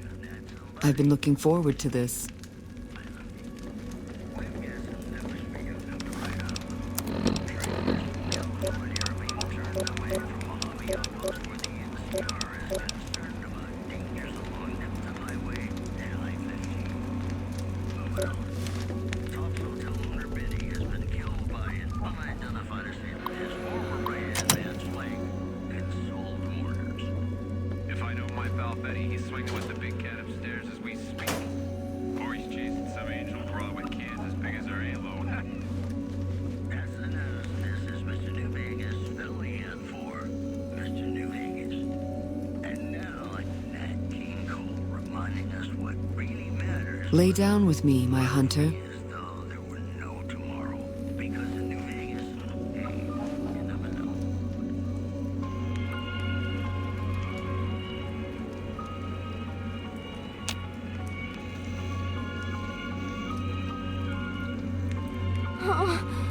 I've been looking forward to this. If I know my pal Betty, he's swinging with the big cat upstairs as we speak. Or he's chasing some angel broad with kids as big as our halo. That's the news. This is Mr. New Vegas, filling in for Mr. New Vegas. And now, Nat King Cole reminding us what really matters. Lay down with me, my hunter. Oh.